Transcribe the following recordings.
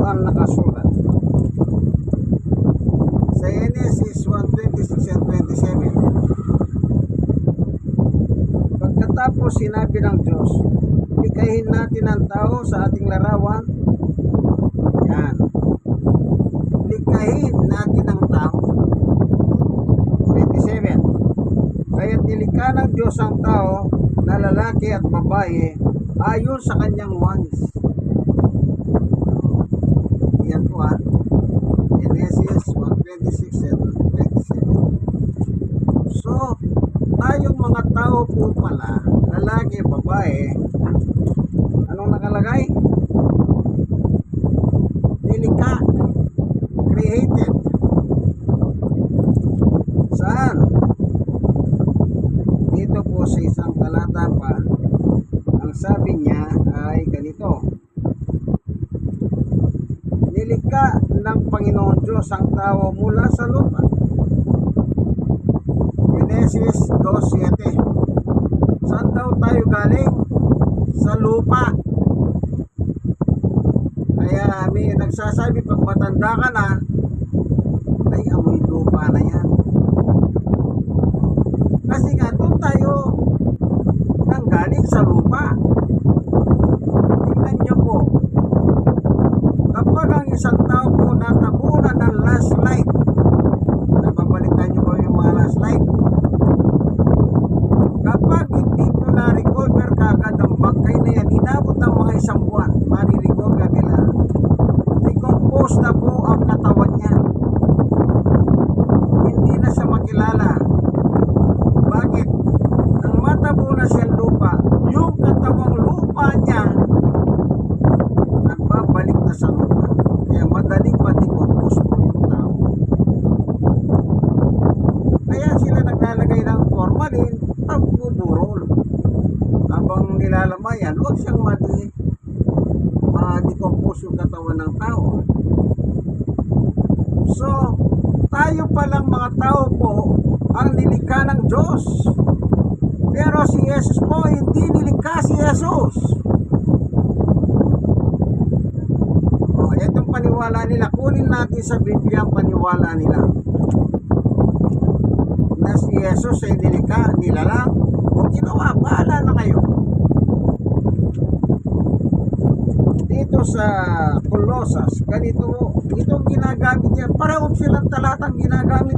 ang nakasulat sa Genesis 1:26 and 27. Pagkatapos sinabi ng Diyos, likahin natin ang tao sa ating larawan. Yan. Likahin natin ang tao. 27. Kaya nilikha ng Diyos ang tao na lalaki at babae ayon sa kanyang wangis. Yan po Genesis 1:26 and 27. So, tayong mga tao po pala, lalaki, babae, anong nakalagay? Nilikha, created. Saan? Dito po sa isang talata pa, ang sabi niya ay ganito: nilikha ng Panginoon Diyos ang tao mula sa lupa. Genesis 2:7. Saan daw tayo galing? Sa lupa. Kaya may nagsasabi pag matanda ka na, ay amoy lupa na yan. Kasi nga doon tayo nanggaling sa lupa. Tingnan nyo po, kapag ang isang tao po natabunan ng last light, nababalikan nyo ba yung mga last light? Kapag hindi po na-recover kagad ang bangkay na yan, inabot ng mga isang buwan, marirecover nila. Decompose na po ang katawan niya. Hindi na siya makilala. Bakit? Nang matabo na siya lupa, yung katawang lupa niya nagbabalik na sa lupa. Kaya madaling ma-decompose po yung tao. Kaya sila naglalagay ng formalin at buburol. Habang nilalamayan, huwag siyang ma-decompose yung katawan ng tao. So, tayo palang mga tao po ang nilikha ng Diyos. Pero si Jesus po, hindi nilikha si Jesus. Itong paniwala nila, kunin natin sa Biblia ang paniwala nila. Na si Jesus ay nilikha nila lang. O ginawa, bahala na kayo. Dito sa Colosas, ganito, itong ginagamit niya, parehong silang talatang ginagamit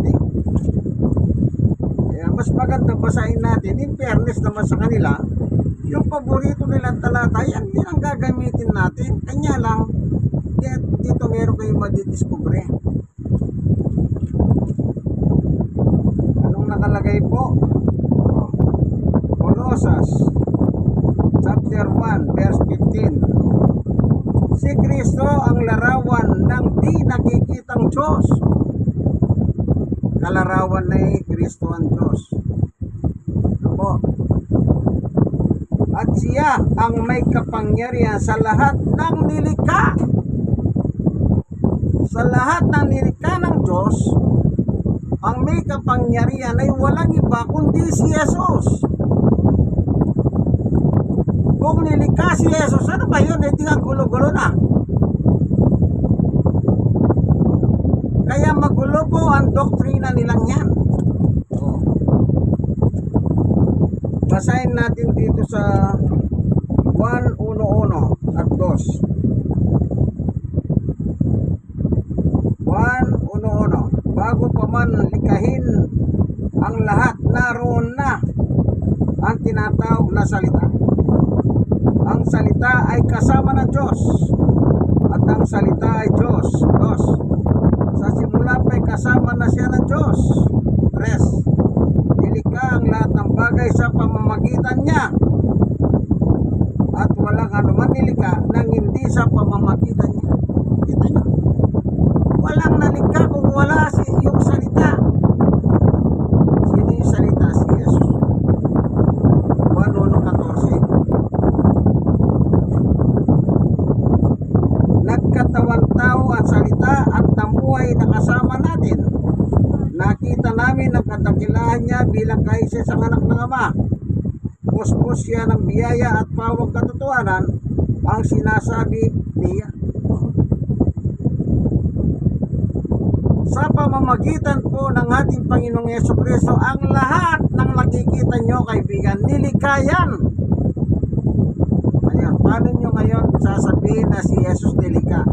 Kaya mas maganda basahin natin, in fairness naman sa kanila, yung paborito nilang talata, yan din ang gagamitin natin. Kanya lang, dito meron kayong madidiscover. Anong nakalagay po? Colosas chapter 1 verse 15. Si Kristo ang larawan ng di nakikitang Diyos. Kalarawan na Kristo ang Diyos. Opo. At siya ang may kapangyarihan sa lahat ng nilikha. Sa lahat ng nilikha ng Diyos, ang may kapangyarihan ay walang iba kundi si Jesus. Kung nilikha si Jesus, ano ba yun? Hindi nga gulo-gulo na. Kaya magulo po ang doktrina nilang yan. Basahin natin dito sa 1:1 at 2. 1:1. Bago pa man likahin ang lahat, naroon na ang tinatawag na salita. Ang salita ay kasama ng Diyos at ang salita ay Diyos. 2. Sa simula pa'y kasama na siya ng Diyos. 3. Nilikha ang lahat ng bagay sa pamamagitan niya at walang anuman nilikha nang hindi sa pamamagitan niya. Ito na. Walang nalikha kung wala yung salita. Sino yung salita? Si Jesus. 1:14. Nagkatawan tao ang salita at namuhay na kasama natin. Nakita namin ang kadakilahan niya bilang kaisa sa anak ng Ama. Puspos siya ng biyaya at pawang katotohanan ang sinasabi niya. pamamagitan po ng ating Panginoong Jesucristo, ang lahat ng nakikita nyo, kaibigan, nilikayan. Ayan, paano nyo ngayon sasabihin na si Jesus nilika?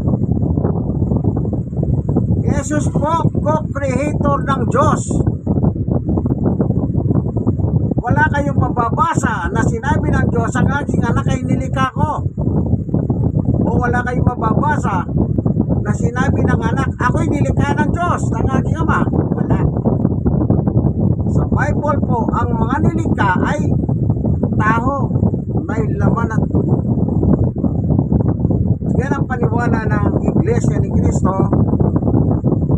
Jesus po, co-creator ng Diyos. Wala kayong mababasa na sinabi ng Diyos, ang aking anak ay nilika ko. O wala kayong mababasa na sinabi ng anak, ako'y nilikha ng Diyos, ng aking ama. Wala. Sa Bible po, ang mga nilikha ay tao, may laman at dugo. Yan ang paniwala ng Iglesia ni Cristo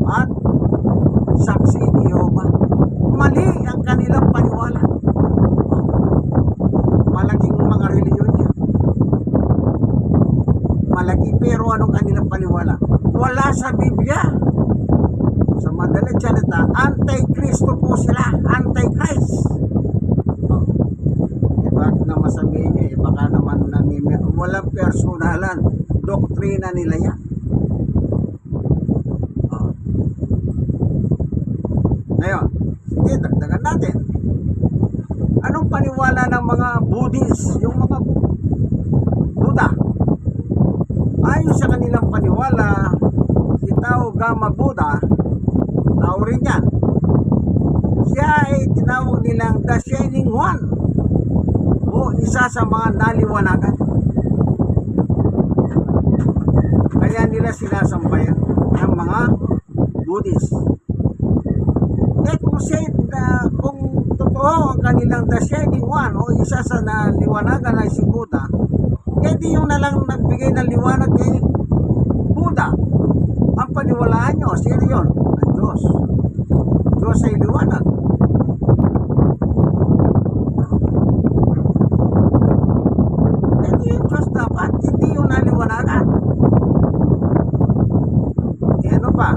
at Saksi ni Jehovah. Mali ang kanilang paniwala. Malaking mga reliyon niya. Malaki, pero anong kanilang paniwala? Wala sa Biblia. Sa madaling salita, anti-Kristo po sila, anti-Christ. Bakit naman sabihin niyo, baka naman walang personalan, doktrina nila yan. Ngayon, sige, dagdagan natin. Anong paniwala ng mga Buddhist, yung mga Buddha? Ayon sa kanilang paniwala, si Tao Gama Buddha, tao rin yan. Siya ay tinawag nilang The Shining One, o isa sa mga naliwanagan. Kaya nila sinasambayan ng mga Buddhist. Kung totoo ang kanilang The Shining One o isa sa naliwanagan ay si Buddha, di yung nalang nagbigay ng liwanag kay Buddha. Ang paniwalaan nyo, sino yun? Ang Diyos. Diyos ay liwanag. Di yung Diyos dapat, hindi yung naliwanagan. Ano pa?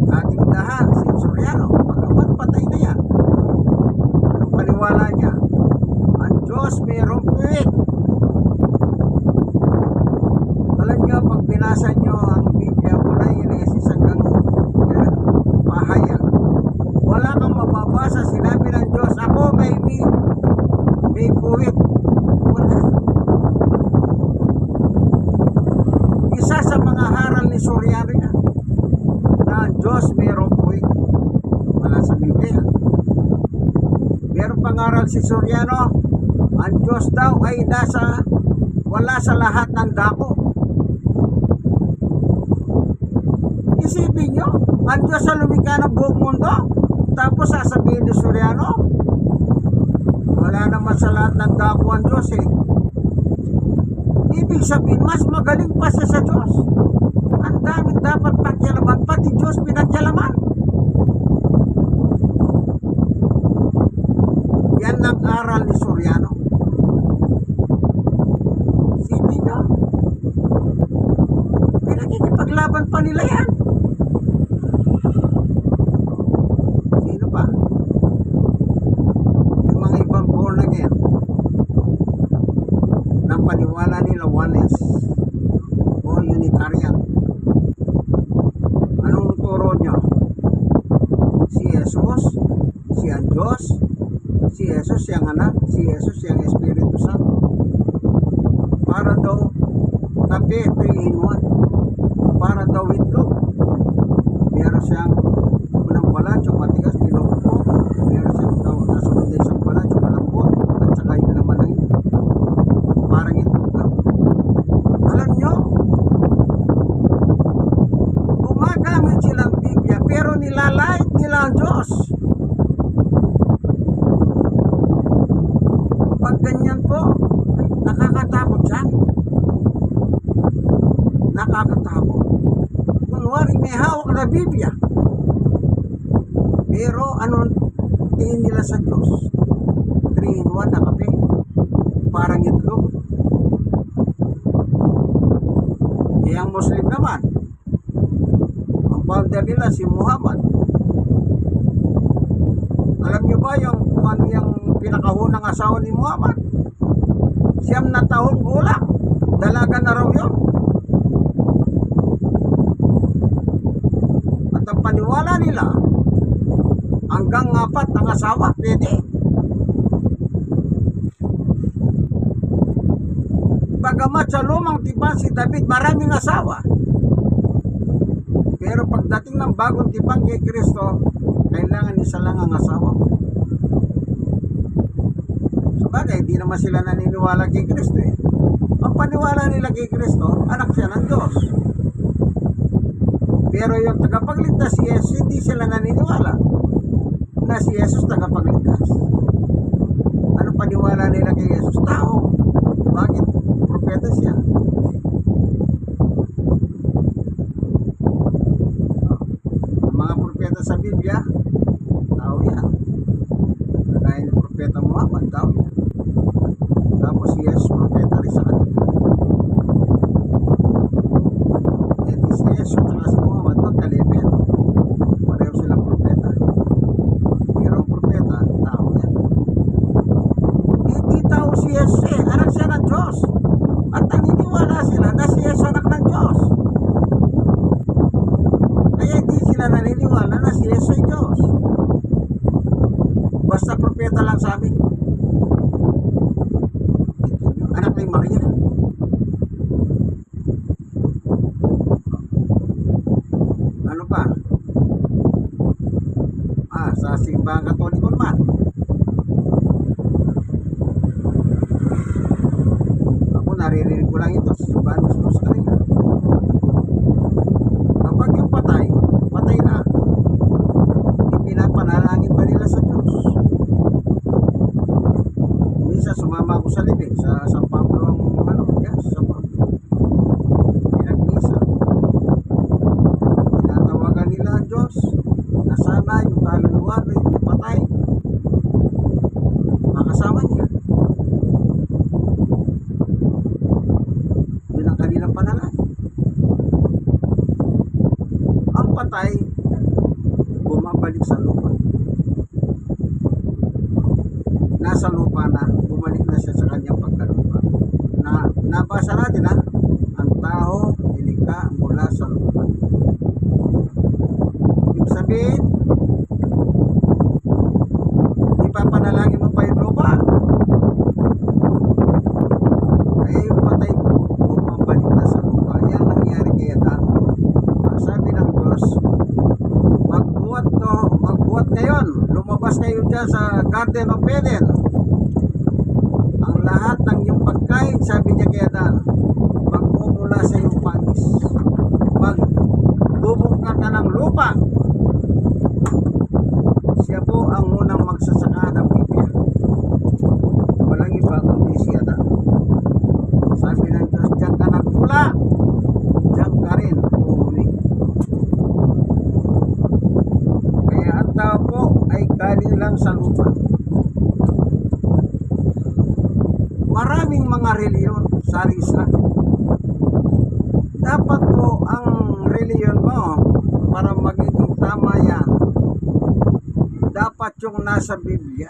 Ating dahan, si Soriano, pagkapat patay na yan. Anong paniwala niya? Ang Diyos mayroong puwit. Alam niyo, pag binasa niyo ang Biblia mula Genesis hanggang Pahayag, wala kang mababasa sinabi ng Diyos, ako may puwit. Wala. Isa sa mga haral ni Soriano yan, na ang Diyos mayroong puwit. Wala sa Biblia. Mayroong pangaral si Soriano, ang Diyos daw ay wala sa lahat ng dako. Isipin nyo, ang Diyos sa lumikha ng buong mundo, tapos sasabihin ni Soriano, wala naman sa lahat ng dako ang Diyos eh. Ibig sabihin, mas magaling pa siya sa Diyos. Ang daming dapat pagyalaman, pati Diyos pinagyalaman. Yan ang aral ni Soriano. Isipin nyo, pinagkikipaglaban pa nila yan. Sino pa? Yung mga ibang born again ng paniwala nila oneness o Unitarian. Anong turo nyo? Si Jesus, si ang Diyos, si Jesus siyang anak, si Jesus siyang Espiritu Santo. Para daw kape 3 in 1. Para daw itlog. Meron siyang unang balat, yung matigas, niloko. Meron siyang kasunod na isang balat, yung malambot. At saka yung laman ng ito. Parang itlog daw. Alam nyo, gumagamit silang Biblia, pero nilalait nila ang Diyos. Pag ganyan po, nakakatakot yan. Nakakatakot. Kunwari may hawak na Biblia, pero anong tingin nila sa Diyos? 3 in 1 na kape, parang itlog. Ang Muslim naman, ang founder nila si Muhammad. Alam nyo ba yung kung ano yung pinakahunang asawa ni Muhammad? 9 na taong gulang, dalaga na raw yun. At ang paniwala nila, hanggang 4 ang asawa, pwede. Bagamat sa lumang tipan si David maraming asawa, pero pagdating ng bagong tipan kay Kristo, kailangan isa lang ang asawa. Sabagay, di naman sila naniniwala kay Kristo eh. Ang paniwala nila kay Kristo, anak siya ng Diyos. Pero yung tagapagligtas si Jesus, hindi sila naniniwala na si Jesus tagapagligtas. Ano paniwala nila kay Jesus? Tao. Bakit? Propeta siya. Ang mga propeta sa Biblia, tao yan. Kagaya ni Propeta Muhammad, tao yan. Tapos si Jesus, propeta rin sa kanila. Si Jesus at si Muhammad magkalipin. Pareho silang propeta. Pero ang propeta, tao yan. Hindi tao si Jesus eh. Anak siya ng Diyos. At naniniwala sila na si Jesus anak ng Diyos. Kaya hindi sila naniniwala na si Jesus ay Diyos. Basta propeta lang sa amin. Anak ni Maria. Ano pa? Sa simbahan Katoliko naman. Ako naririnig ko lang ito sa simbahan mismo sa kanila. Kapag yung patay na, ipinapanalangin pa nila sa Diyos. Minsan sumama ako sa libing sa San Pablo sa San Pablo. Pinagmisa. Tinatawagan nila ang Diyos na sana yung kaluluwa na yung patay makasama niya. Yun ang kanilang panalangin. Ang patay bumabalik sa lupa. Nasa lupa na, bumalik na siya sa kanyang pagkalupa. Nabasa natin ang tao nilikha mula sa lupa. Ibig sabihin, ipapanalangin mo pa yung lupa. Kaya yung patay ko, bumabalik na sa lupa. Yan nangyari kay Adan. Ang sabi ng Diyos, magbuhat ngayon. Lumabas kayo dyan sa Garden of Eden. Ang lahat ng iyong pagkain, sabi niya kay Adan, magmumula sa iyong pangis. Magbubungka ka ng lupa. Siya po ang unang magsasaka ng Biblia. Walang iba kundi si Adan. Sabi ng Diyos, diyan ka nagmula, diyan ka rin uuwi. Kaya ang tao po ay galing lang sa lupa. Maraming mga reliyon sari-sari. Dapat po ang reliyon mo para magiging tama yan, dapat yung nasa Biblia.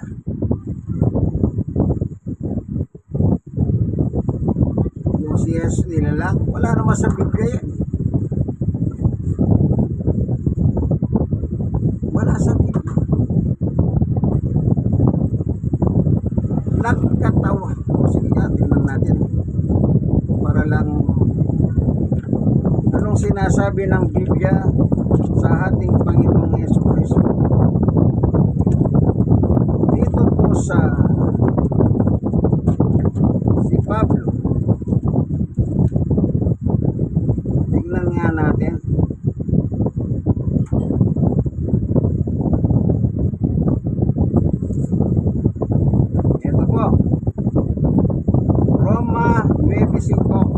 Yung si Jesus nila lang, wala naman sa Biblia yan. Wala sa Biblia. Nagkatawa. Sige nga, tingnan natin. Para lang, anong sinasabi ng Biblia sa ating Panginoong Jesucristo? Dito po sa si Pablo, tingnan nga natin. Ito po, Roma 9:5.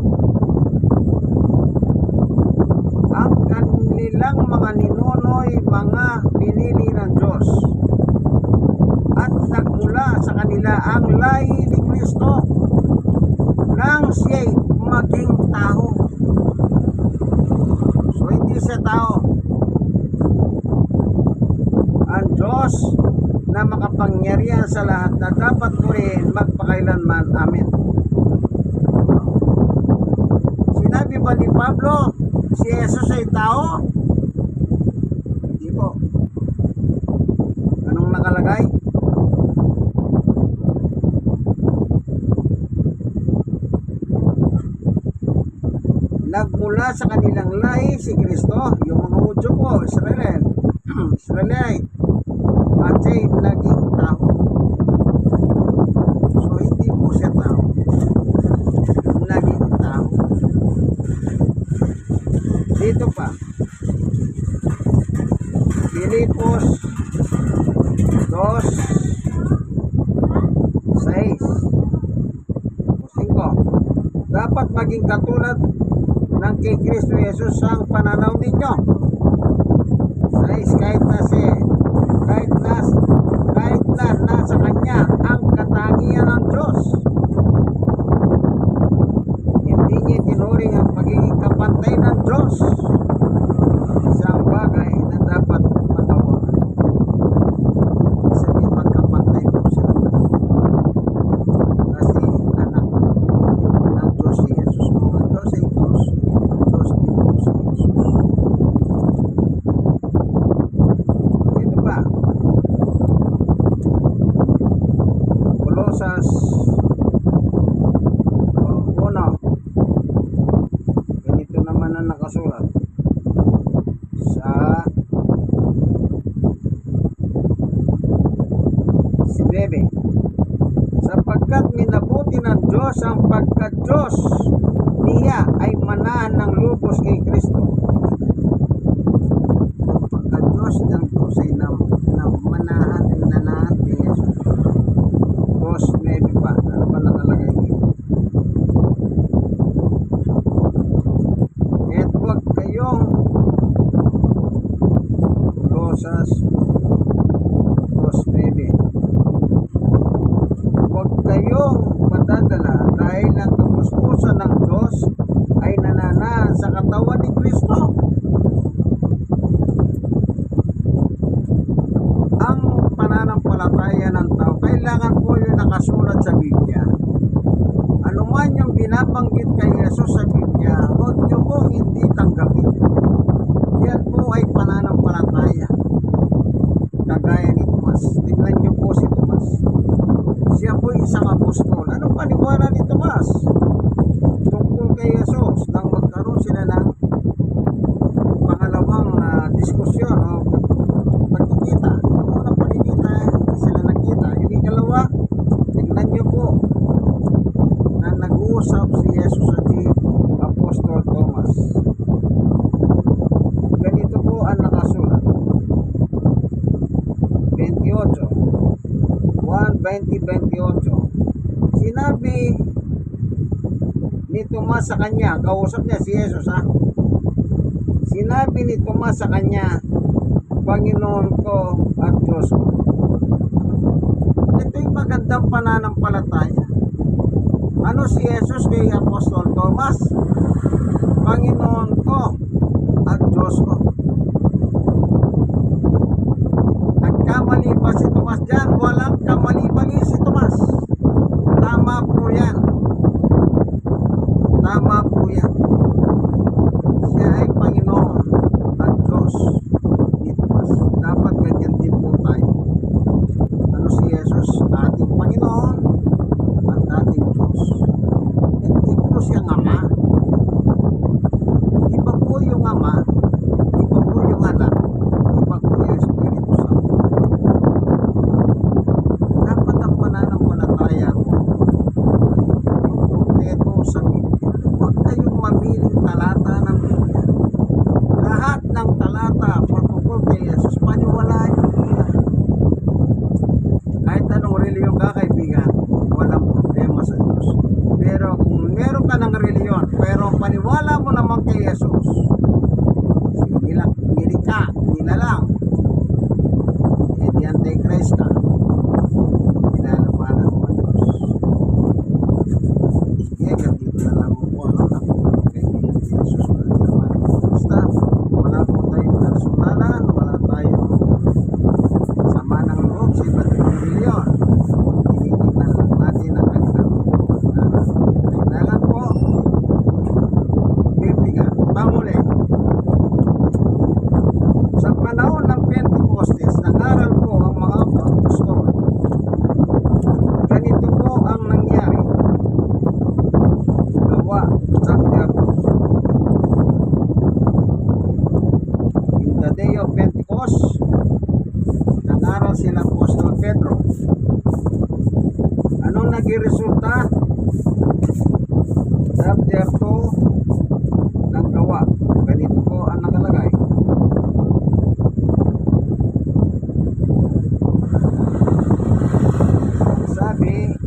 Ang kanilang mga ninuno'y mga pinili ng Diyos, at nagmula sa kanila ang lahi ni Kristo nang siya'y maging tao. So hindi siya tao. Ang Diyos na makapangyarihan sa lahat na dapat purihin magpakailanman. Amen. Sinabi ba ni Pablo si Jesus ay tao? Hindi po. nagmula sa kanilang lahi si Kristo, yung mga Hudyo po, Israelite, at siya'y naging tao. So hindi po siya tao, naging tao. Dito pa, Filipos 2:6-5. Dapat maging katulad ng kay Kristo Jesus ang pananaw ninyo. 6. Kahit na nasa kanya ang katangian ng Diyos, hindi niya tinuring ang pagiging kapantay ng Diyos isang bagay na dapat patawaran. Sabihin magkapantay po sila kasi anak ng Diyos si Jesus. Kung ang Diyos ay Diyos, Diyos din po si Jesus. Ito ba? Kolosas 1. Ganito naman ang nakasulat sa 9. Sapagkat minabuti ng Diyos ang pagka-Diyos niya ay manahan ng lubos kay Kristo. Pagka-Diyos ng Diyos ay manahan kay Jesus. 2:9 pa. Ano ba nakalagay dito? At huwag kayong Kolosas 2:9. Huwag kayong madadala dahil ang kapuspusan ng Diyos ay nananahan sa katawan ni Kristo. Ang pananampalataya ng tao, kailangan po yung nakasulat sa Biblia. Ano man yung binabanggit kay Jesus sa Biblia, huwag nyo po hindi tanggapin. Yan po ay pananampalataya. Kagaya ni Tomas. Tingnan nyo po si Tomas. Siya po isang apostol. Anong paniwala ni Tomas tungkol kay Jesus nang magkaroon sila ng pangalawang diskusyon o pagkikita? Yung unang pagkikita, hindi sila nagkita. Yung ikalawa, tingnan nyo po na nag-uusap si Jesus at si Apostol Thomas. Ganito po ang nakasulat. 28. 1:20-28. Sinabi ni Tomas sa kanya, kausap niya si Jesus ha. Sinabi ni Tomas sa kanya, Panginoon ko at Diyos ko. Ito yung magandang pananampalataya. Ano si Jesus kay Apostol Thomas? Panginoon ko at Diyos ko. Nagkamali ba si Tomas dyan? Walang kamali-mali si Tomas. Tama po yan. Tama po yan. Siya ay Panginoon at Diyos ni Tomas. Dapat ganyan din po tayo. Ano si Jesus? Ating Panginoon at ating Diyos. Hindi po siyang Ama. Iba po yung Ama. Iba po yung Anak. Iba po yung Espiritu Santo. Dapat ang pananampalataya mo yung kompleto sa Biblia. Huwag kayong mamiling talata ng Biblia. Lahat ng talata patungkol kay Jesus, paniwalaan nyo nila. Kahit anong reliyon ka, kaibigan, walang problema sa Diyos. Pero kung meron ka ng reliyon, pero paniwala mo naman kay Jesus, nilalang, di Antichrist ka, nilalabanan mo ang Diyos. Kaya ganito na lang po kay Jesus. Basta wala po tayong personalan, wala tayong sama ng loob sa iba't ibang reliyon. Tinitignan lang natin ang kanilang kailangan po Biblia. nag-aral sila Apostol Pedro. Anong naging resulta? Chapter 2 ng Gawa. Ganito po ang nakalagay. Sabi,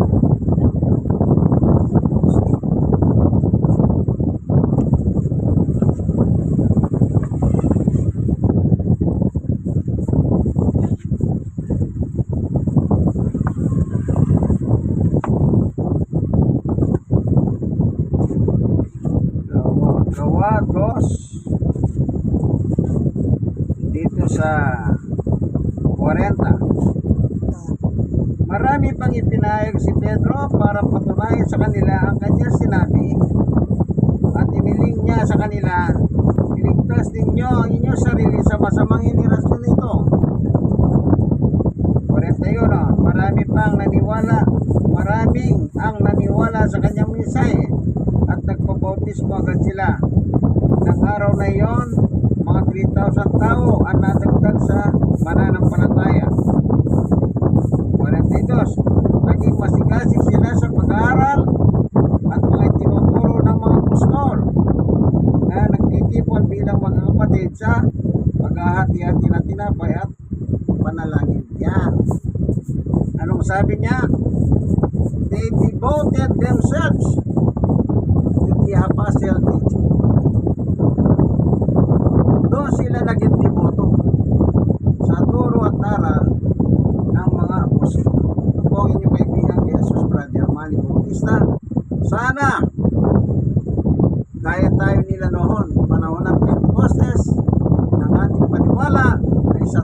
Gawa 2 dito sa 40. Marami pang ipinahayag si Pedro para patunayan sa kanila ang kanyang sinabi at iniling niya sa kanila, iligtas ninyo ang inyong sarili sa masamang inirasyon nito. 41. Maraming ang naniwala sa kanyang mensahe at nagpabautismo agad sila. Nang araw na iyon, mga 3,000 tao ang nadagdag sa mananampalataya. 42. Naging masigasig sila sa pag-aaral at mga tinuturo ng mga apostol na nagtitipon bilang mga kapatid sa paghahati-hati ng tinapay at panalangin. Yan. Anong sabi niya? They devoted themselves to the apostle teaching. Doon sila naging devoto sa turo at aral ng mga apostol. Ito po ang inyong kaibigan Jesus Brother Manny Bautista. Sana kaya tayo nila noon, panahon ng Pentecostes, ng ating paniwala ay sa